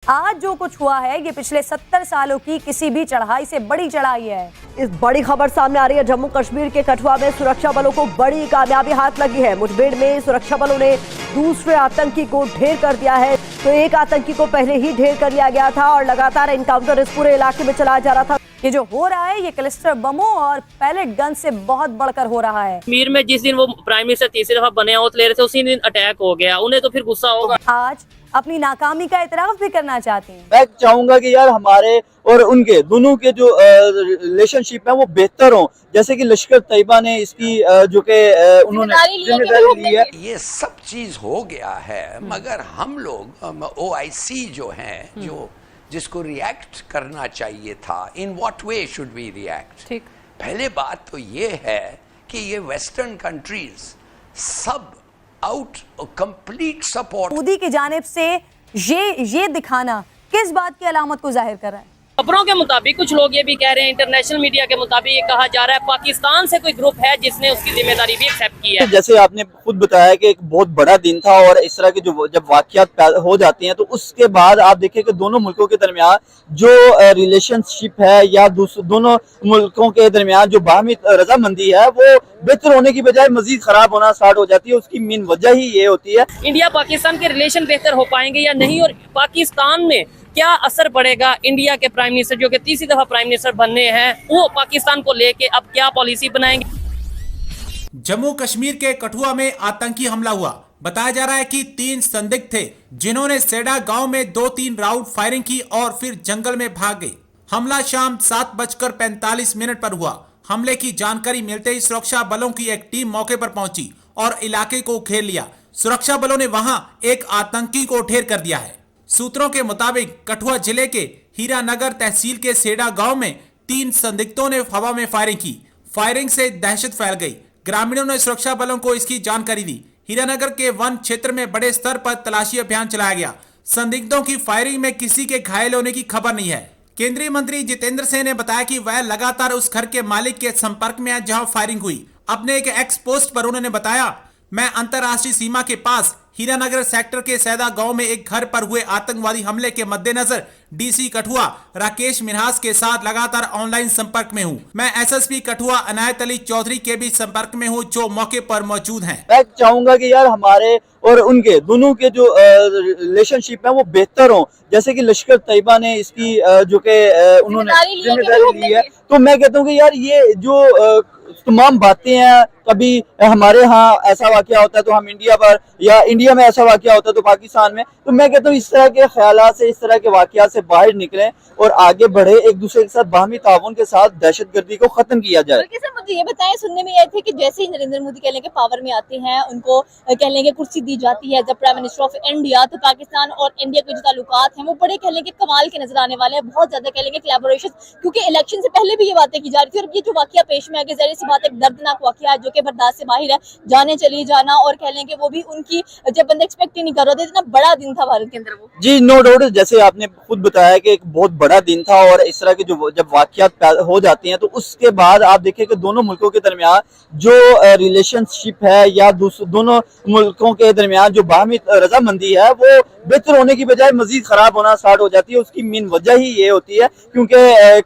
आज जो कुछ हुआ है ये पिछले 70 सालों की किसी भी चढ़ाई से बड़ी चढ़ाई है। इस बड़ी खबर सामने आ रही है। जम्मू कश्मीर के कठुआ में सुरक्षा बलों को बड़ी कामयाबी हाथ लगी है। मुठभेड़ में सुरक्षा बलों ने दूसरे आतंकी को ढेर कर दिया है। तो एक आतंकी को पहले ही ढेर कर लिया गया था और लगातार एनकाउंटर इस पूरे इलाके में चलाया जा रहा था। ये जो हो रहा है ये क्लस्टर बमों और पैलेट गन से बहुत बढ़कर हो रहा है। कश्मीर में जिस दिन वो प्राइम मिनिस्टर तीसरी दफा बने ओथ ले रहे थे उसी दिन अटैक हो गया, उन्हें तो फिर गुस्सा होगा। आज अपनी नाकामी का इतराफ भी करना चाहती हैं। मैं चाहूंगा कि यार हमारे और उनके दोनों के जो रिलेशनशिप है वो बेहतर हो, जैसे कि लश्कर तैयबा ने इसकी जो कि उन्होंने जिम्मेदारी ली है। ये सब चीज हो गया है, मगर हम लोग OIC जो है जो जिसको रिएक्ट करना चाहिए था, in what way should we react. ठीक, पहले बात तो ये है कि ये वेस्टर्न कंट्रीज सब आउट कंप्लीट सपोर्ट मोदी की जानिब से ये दिखाना किस बात की अलामत को जाहिर कर रहा है? खबरों के मुताबिक कुछ लोग ये भी कह रहे हैं, इंटरनेशनल मीडिया के मुताबिक ये कहा जा रहा है पाकिस्तान से कोई ग्रुप है जिसने उसकी जिम्मेदारी भी एक्सेप्ट की है। जैसे आपने खुद बताया कि एक बहुत बड़ा दिन था और इस तरह के जो जब वाकयात हो जाती हैं तो उसके बाद आप देखिए कि दोनों मुल्कों के दरमियान जो रिलेशनशिप है या दोनों मुल्कों के दरमियान जो बाहमी रजामंदी है वो बेहतर होने की बजाय मजीद खराब होना स्टार्ट हो जाती है। उसकी मेन वजह ही ये होती है इंडिया पाकिस्तान के रिलेशन बेहतर हो पाएंगे या नहीं, और पाकिस्तान में क्या असर पड़ेगा। इंडिया के प्राइम मिनिस्टर जो कि तीसरी दफा प्राइम मिनिस्टर बनने हैं, वो पाकिस्तान को लेके अब क्या पॉलिसी बनाएंगे। जम्मू कश्मीर के कठुआ में आतंकी हमला हुआ। बताया जा रहा है कि 3 संदिग्ध थे जिन्होंने सेडा गांव में 2-3 राउंड फायरिंग की और फिर जंगल में भाग गए। हमला शाम 7:45 पर हुआ। हमले की जानकारी मिलते ही सुरक्षा बलों की एक टीम मौके पर पहुंची और इलाके को घेर लिया। सुरक्षा बलों ने वहां एक आतंकी को ढेर कर दिया है। सूत्रों के मुताबिक कठुआ जिले के हीरानगर तहसील के सेडा गांव में 3 संदिग्धों ने हवा में फायरिंग की। फायरिंग से दहशत फैल गई। ग्रामीणों ने सुरक्षा बलों को इसकी जानकारी दी। हीरानगर के वन क्षेत्र में बड़े स्तर पर तलाशी अभियान चलाया गया। संदिग्धों की फायरिंग में किसी के घायल होने की खबर नहीं है। केंद्रीय मंत्री जितेंद्र सिंह ने बताया कि वह लगातार उस घर के मालिक के संपर्क में है जहां फायरिंग हुई। अपने एक एक्स पोस्ट पर उन्होंने बताया, मैं अंतर्राष्ट्रीय सीमा के पास हीरानगर सेक्टर के सैदा गांव में एक घर पर हुए आतंकवादी हमले के मद्देनजर डीसी कठुआ राकेश मिन्हास के साथ लगातार ऑनलाइन संपर्क में हूं। मैं SSP कठुआ अनायत अली चौधरी के भी संपर्क में हूं जो मौके पर मौजूद हैं। मैं चाहूंगा कि यार हमारे और उनके दोनों के जो रिलेशनशिप है वो बेहतर हो, जैसे कि लश्कर तैयबा ने इसकी जो कि उन्होंने जिम्मेदारी ली है। तो मैं कहता हूँ कि यार ये जो तमाम बातें हैं, कभी हमारे यहाँ ऐसा वाकया होता है तो हम इंडिया पर, या इंडिया में ऐसा वाकया होता है तो पाकिस्तान में, तो मैं कहता हूँ इस तरह के ख्यालात से, इस तरह के वाकयात से बाहर निकलें और आगे बढ़े, एक दूसरे के साथ बाहमी ताउन के साथ दहशतगर्दी को खत्म किया जाए। सर मुझे ये बताएं, सुनने में आए थे कि जैसे ही नरेंद्र मोदी कह लेंगे पावर में आते हैं, उनको कह लेंगे कुर्सी दी जाती है जब प्राइम मिनिस्टर ऑफ इंडिया, तो पाकिस्तान और इंडिया के जो ताल्लुकात हैं वो बड़े कह लेंगे कमाल के नजर आने वाले हैं। बहुत ज्यादा कह लेंगे कोलैबोरेशन, क्योंकि इलेक्शन से पहले भी ये बातें की जा रही थी और ये जो वाकया पेश में आ गया, जाहिर सी बात एक दर्दनाक वाकया है जो कि बर्दाश्त से बाहर है। जाने चली जाना और कह लेंगे वो भी उनकी जब बंदे एक्सपेक्ट ही नहीं कर रहे थे, इतना बड़ा दिन था भारत के अंदर वो। जी नो डाउट, जैसे आपने खुद बताया कि एक बहुत बड़ा दिन था और इस तरह के जो जब वाकयात हो जाती हैं तो उसके बाद आप देखिए कि दोनों मुल्कों के दरमियान जो रिलेशनशिप है या दोनों मुल्कों के दरमियान जो बाहमी रजामंदी है वो बेहतर होने की बजाय मजीद खराब होना स्टार्ट हो जाती है। उसकी मेन वजह ही ये होती है क्योंकि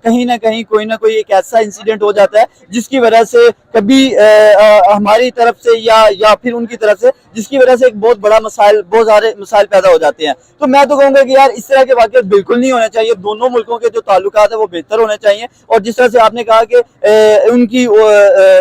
कहीं ना कहीं कोई ना कोई एक ऐसा इंसिडेंट हो जाता है जिसकी वजह से कभी हमारी तरफ से या फिर उनकी तरफ से, जिसकी वजह से एक बहुत बड़ा बहुत सारे मसाइल पैदा हो जाते हैं। तो मैं तो कहूंगा कि यार इस तरह के वाकयात बिल्कुल नहीं होने चाहिए। दोनों मुल्कों के जो ताल्लुकात है वो बेहतर होने चाहिए। और जिस तरह से आपने कहा कि उनकी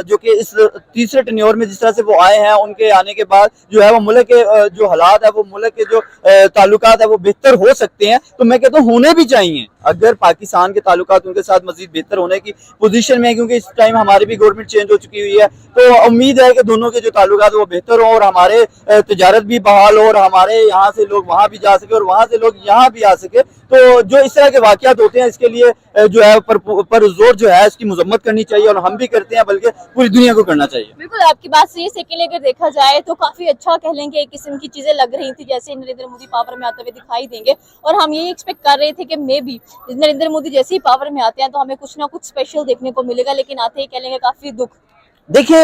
जो कि इस तीसरे टेन्योर में जिस तरह से वो आए हैं, उनके आने के बाद जो है वो मुल्क के जो हालात है, वो मुल्क के जो ताल्लुकात है वो बेहतर हो सकते हैं। तो मैं कहता हूँ होने भी चाहिए। अगर पाकिस्तान के ताल्लुकात उनके साथ मजीद बेहतर होने की पोजीशन में है, क्योंकि इस टाइम हमारी भी गवर्नमेंट चेंज हो चुकी हुई है, तो उम्मीद है कि दोनों के जो ताल्लुकात वो बेहतर हो और हमारे तिजारत भी बहाल हो और हमारे यहाँ से लोग वहाँ भी जा सके और वहाँ से लोग यहाँ भी आ सके। तो जो इस तरह के वाकयात होते हैं इसके लिए जो है पर जोर जो है इसकी मजम्मत करनी चाहिए और हम भी करते हैं, बल्कि पूरी दुनिया को करना चाहिए। बिल्कुल आपकी बात सही है। सेकेंड अगर देखा जाए तो काफी अच्छा कह लेंगे एक किस्म की चीजें लग रही थी जैसे नरेंद्र मोदी पावर में आते हुए दिखाई देंगे, और हम यही एक्सपेक्ट कर रहे थे कि मे भी नरेंद्र मोदी जैसे ही पावर में आते हैं तो हमें कुछ ना कुछ स्पेशल देखने को मिलेगा, लेकिन आते ही कह लेंगे काफी दुख। देखिए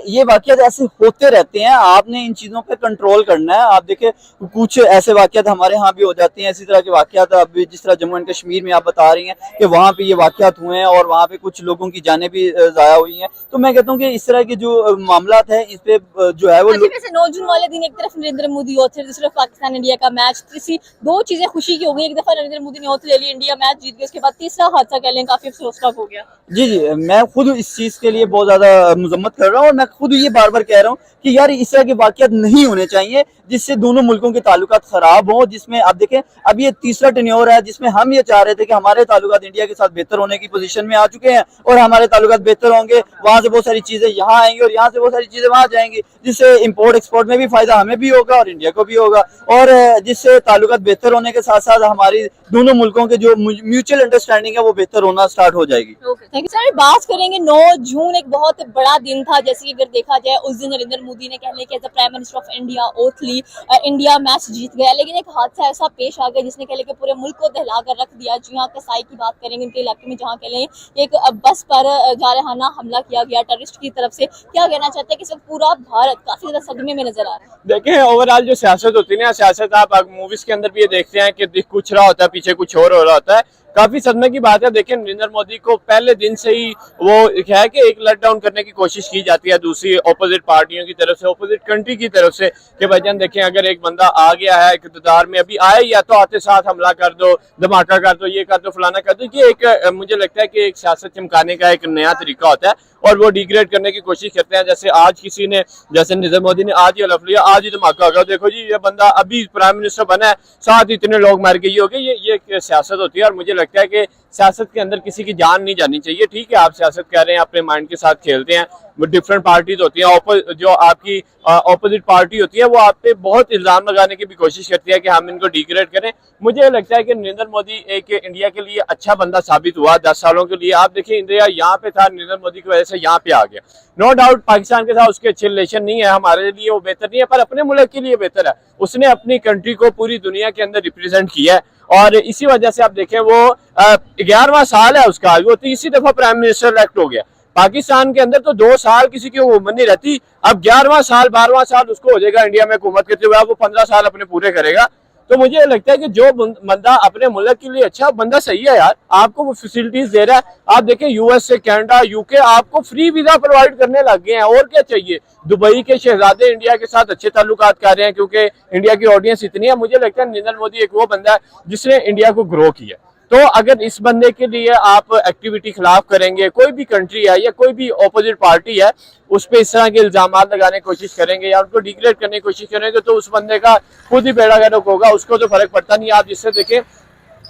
ये वाकयात ऐसे होते रहते हैं, आपने इन चीजों पे कंट्रोल करना है। आप देखिए कुछ ऐसे वाकयात हमारे यहाँ भी हो जाते हैं, इसी तरह के वाकयात अभी जिस तरह जम्मू एंड कश्मीर में आप बता रही हैं कि वहाँ पे ये वाकयात हुए हैं और वहाँ पे कुछ लोगों की जानें भी जाया हुई हैं। तो मैं कहता हूँ कि इस तरह के जो मामला है इस पे जो है वो 9 जून वाले दिन एक तरफ नरेंद्र मोदी और दूसरी तरफ पाकिस्तान इंडिया का मैच, इसी दो चीजें खुशी की हो गई। एक दफा नरेंद्र मोदी ने औथ ले ली, इंडिया मैच जीत गया, उसके बाद तीसरा हादसा कह लें काफी अफसोसनाक हो गया। जी मैं खुद इस चीज के लिए बहुत ज्यादा मजम्मत कर रहा हूँ और मैं खुद ये बार बार कह रहा हूँ कि यार इस तरह के वाकयात नहीं होने चाहिए जिससे दोनों मुल्कों के ताल्लुकात खराब हो। जिसमें आप देखें अब ये तीसरा टेन्योर है जिसमें हम ये चाह रहे थे कि हमारे ताल्लुकात इंडिया के साथ बेहतर होने की पोजीशन में आ चुके हैं और हमारे ताल्लुकात बेहतर होंगे, वहां से बहुत सारी चीजें यहाँ आएंगी और यहाँ से बहुत सारी चीजें वहां जाएंगी, जिससे इम्पोर्ट एक्सपोर्ट में भी फायदा हमें भी होगा और इंडिया को भी होगा और जिससे ताल्लुकात बेहतर होने के साथ साथ हमारी दोनों मुल्कों के जो म्यूचुअल अंडरस्टैंडिंग है वो बेहतर होना स्टार्ट हो जाएगी। Thank you sir. बात करेंगे 9 जून एक बहुत बड़ा दिन था, जैसे कि अगर देखा जाए उस दिन नरेंद्र मोदी ने कहने के prime minister of India oath ली, इंडिया मैच जीत गया, लेकिन एक हादसा ऐसा पेश आ गया जिसने कह लें पूरे मुल्क को दहला कर रख दिया। जी हाँ, कसाई की बात करेंगे, उनके इलाके में जहाँ कह लें एक बस पर जारहाना हमला किया गया टेररिस्ट की तरफ से। क्या कहना चाहते हैं कि सब पूरा भारत काफी ज्यादा सदमे में नजर आ रहा है? देखें ओवरऑल जो सियासत होती है ना, सियासत आप मूवीज के अंदर भी ये देखते हैं कि दिख कुछ रहा होता है, पीछे कुछ और हो रहा होता है। काफी सदमे की बात है। देखें नरेंद्र मोदी को पहले दिन से ही वो है कि एक लेट डाउन करने की कोशिश की जाती है दूसरी ऑपोजिट पार्टियों की तरफ से, ऑपोजिट कंट्री की तरफ से कि भाईजान देखें अगर एक बंदा आ गया है इक़्तिदार में, अभी आए या तो आते साथ हमला कर दो, धमाका कर दो, ये कर दो, फलाना कर दो। ये एक मुझे लगता है कि एक सियासत चमकाने का एक नया तरीका होता है और वो डिग्रेड करने की कोशिश करते हैं। जैसे आज किसी ने, जैसे नरेंद्र मोदी ने आज ही हलफ लिया, आज ही धमाका होगा, देखो जी ये बंदा अभी प्राइम मिनिस्टर बना है, साथ इतने लोग मार गए, हो गए। ये एक सियासत होती है और मुझे लगता है कि सियासत के अंदर किसी की जान नहीं जानी चाहिए। ठीक है, आप सियासत कर रहे हैं, अपने माइंड के साथ खेलते हैं, डिफरेंट पार्टीज होती हैं, जो आपकी ऑपोजिट पार्टी होती है वो आप पे बहुत इल्जाम लगाने की भी कोशिश करती है कि हम इनको डिग्रेड करें। मुझे लगता है कि नरेंद्र मोदी एक इंडिया के लिए अच्छा बंदा साबित हुआ 10 सालों के लिए। आप देखिए इंडिया यहाँ पे था, नरेंद्र मोदी की वजह से यहाँ पे आ गया। नो डाउट पाकिस्तान के साथ उसके अच्छे रिलेशन नहीं है, हमारे लिए वो बेहतर नहीं है, पर अपने मुल्क के लिए बेहतर है। उसने अपनी कंट्री को पूरी दुनिया के अंदर रिप्रेजेंट किया है और इसी वजह से आप देखें वो 11वां साल है उसका, वो तीसरी दफा प्राइम मिनिस्टर इलेक्ट हो गया। पाकिस्तान के अंदर तो 2 साल किसी की हुकूमत नहीं रहती, अब 11वां साल 12वां साल उसको हो जाएगा इंडिया में हुकूमत करते हुए, वो 15 साल अपने पूरे करेगा। तो मुझे लगता है कि जो बंदा अपने मुल्क के लिए अच्छा बंदा सही है यार, आपको वो फैसिलिटीज दे रहा है। आप देखें यूएस से कनाडा यूके आपको फ्री वीजा प्रोवाइड करने लग गए हैं, और क्या चाहिए। दुबई के शहजादे इंडिया के साथ अच्छे ताल्लुकात कर रहे हैं क्योंकि इंडिया की ऑडियंस इतनी है। मुझे लगता है नरेंद्र मोदी एक वो बंदा है जिसने इंडिया को ग्रो किया। तो अगर इस बंदे के लिए आप एक्टिविटी खिलाफ करेंगे, कोई भी कंट्री है या कोई भी ऑपोजिट पार्टी है उस पर इस तरह के इल्जाम लगाने की कोशिश करेंगे या उनको डिग्रेड करने की कोशिश करेंगे, तो उस बंदे का खुद ही बेड़ा गर्क होगा, उसको तो फर्क पड़ता नहीं। आप जिससे देखें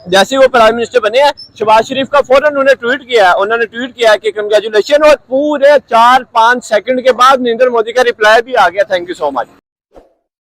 जैसे वो प्राइम मिनिस्टर बने हैं, शहबाज शरीफ का फौरन उन्होंने ट्वीट किया है कि कंग्रेचुलेशन, और पूरे 4-5 सेकंड के बाद नरेंद्र मोदी का रिप्लाई भी आ गया, थैंक यू सो मच।